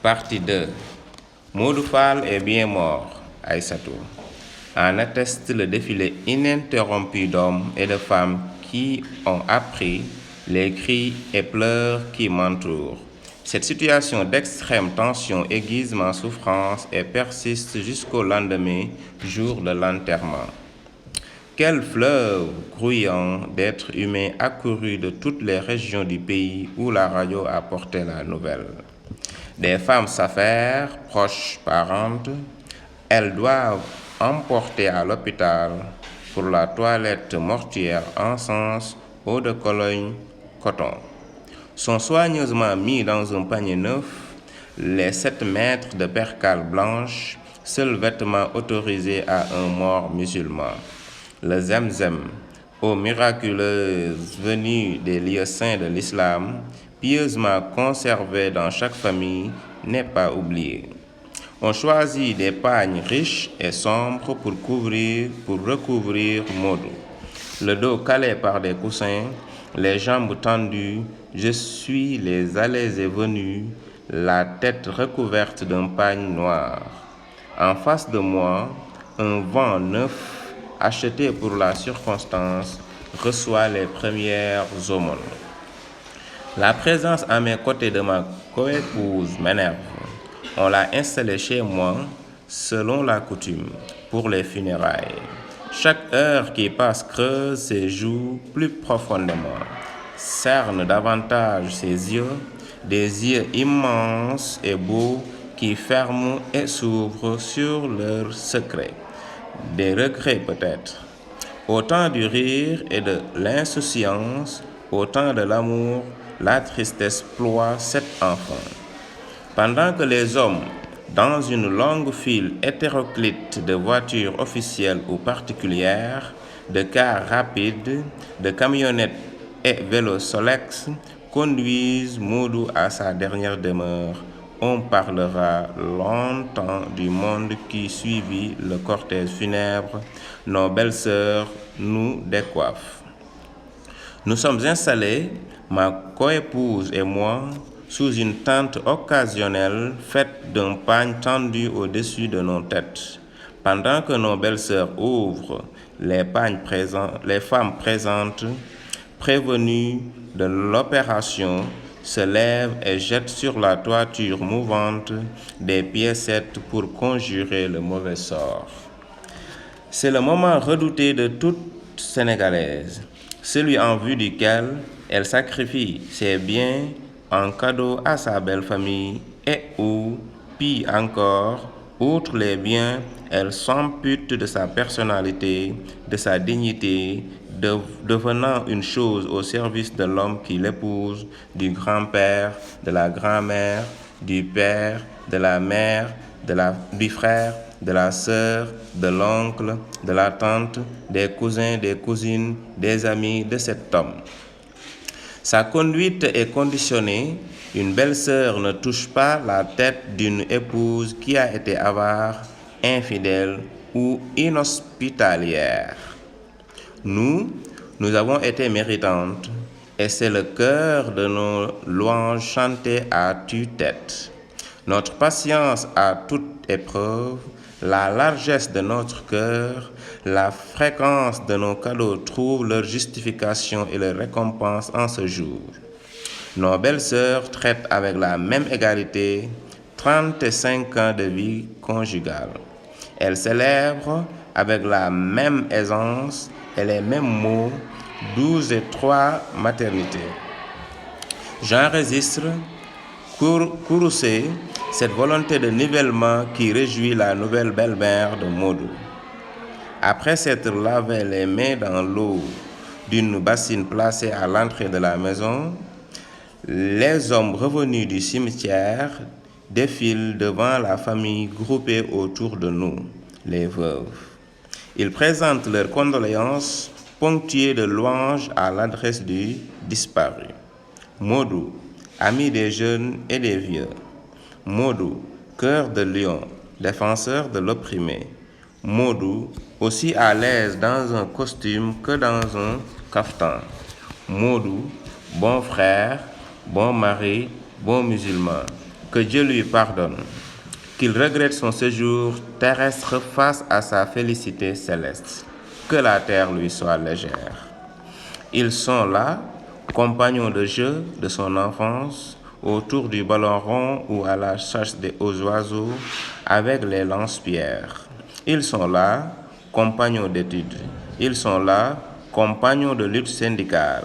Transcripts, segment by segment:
Partie 2. Modou Fall est bien mort, Aïssatou. En atteste le défilé ininterrompu d'hommes et de femmes qui ont appris les cris et pleurs qui m'entourent. Cette situation d'extrême tension aiguise ma souffrance et persiste jusqu'au lendemain, jour de l'enterrement. Quel fleuve grouillant d'êtres humains accourus de toutes les régions du pays où la radio a porté la nouvelle. Des femmes s'affairent, proches, parentes, elles doivent emporter à l'hôpital pour la toilette mortuaire encens, eau de Cologne, coton. Sont soigneusement mis dans un panier neuf les 7 mètres de percale blanche, seul vêtement autorisé à un mort musulman. Le zemzem, eau miraculeuse venue des lieux saints de l'islam, pieusement conservé dans chaque famille, n'est pas oublié. On choisit des pagnes riches et sombres pour recouvrir Modou. Le dos calé par des coussins, les jambes tendues, je suis les allées et venues, la tête recouverte d'un pagne noir. En face de moi, un vent neuf, acheté pour la circonstance, reçoit les premières aumônes. La présence à mes côtés de ma coépouse m'énerve. On l'a installée chez moi, selon la coutume, pour les funérailles. Chaque heure qui passe creuse ses joues plus profondément, cerne davantage ses yeux, des yeux immenses et beaux qui ferment et s'ouvrent sur leurs secrets. Des regrets peut-être. Au temps du rire et de l'insouciance, au temps de l'amour, la tristesse ploie cet enfant. Pendant que les hommes, dans une longue file hétéroclite de voitures officielles ou particulières, de cars rapides, de camionnettes et vélos Solex, conduisent Modou à sa dernière demeure, on parlera longtemps du monde qui suivit le cortège funèbre. Nos belles-sœurs nous décoiffent. Nous sommes installés, ma coépouse et moi, sous une tente occasionnelle faite d'un pagne tendu au-dessus de nos têtes. Pendant que nos belles-sœurs ouvrent les femmes présentes, prévenues de l'opération, se lèvent et jettent sur la toiture mouvante des piécettes pour conjurer le mauvais sort. C'est le moment redouté de toute Sénégalaise, celui en vue duquel elle sacrifie ses biens en cadeau à sa belle famille et où, pis encore, outre les biens, elle s'ampute de sa personnalité, de sa dignité, devenant une chose au service de l'homme qui l'épouse, du grand-père, de la grand-mère, du père, de la mère, du frère, de la sœur, de l'oncle, de la tante, des cousins, des cousines, des amis de cet homme. Sa conduite est conditionnée. Une belle-sœur ne touche pas la tête d'une épouse qui a été avare, infidèle ou inhospitalière. Nous avons été méritantes, et c'est le cœur de nos louanges chantées à tue-tête. Notre patience à toute épreuve, la largesse de notre cœur, la fréquence de nos cadeaux trouvent leur justification et leur récompense en ce jour. Nos belles-sœurs traitent avec la même égalité 35 ans de vie conjugale. Elles célèbrent avec la même aisance et les mêmes mots 12 et 3 maternités. J'enregistre courroucé cette volonté de nivellement qui réjouit la nouvelle belle-mère de Modou. Après s'être lavé les mains dans l'eau d'une bassine placée à l'entrée de la maison, les hommes revenus du cimetière défilent devant la famille groupée autour de nous, les veuves. Ils présentent leurs condoléances ponctuées de louanges à l'adresse du disparu. Modou, ami des jeunes et des vieux. Modou, cœur de lion, défenseur de l'opprimé. Modou, aussi à l'aise dans un costume que dans un caftan. Modou, bon frère, bon mari, bon musulman. que Dieu lui pardonne, qu'il regrette son séjour terrestre face à sa félicité céleste, que la terre lui soit légère. Ils sont là, compagnons de jeu de son enfance, autour du ballon rond ou à la chasse aux oiseaux avec les lance-pierres. Ils sont là, compagnons d'études. Ils sont là, compagnons de lutte syndicale.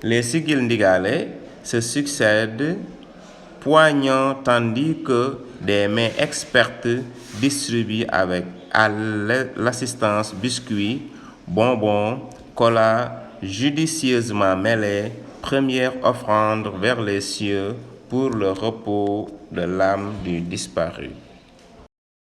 Les sigil ndigalais se succèdent, poignants tandis que des mains expertes distribuent avec à l'assistance biscuits, bonbons, cola judicieusement mêlés, première offrande vers les cieux pour le repos de l'âme du disparu.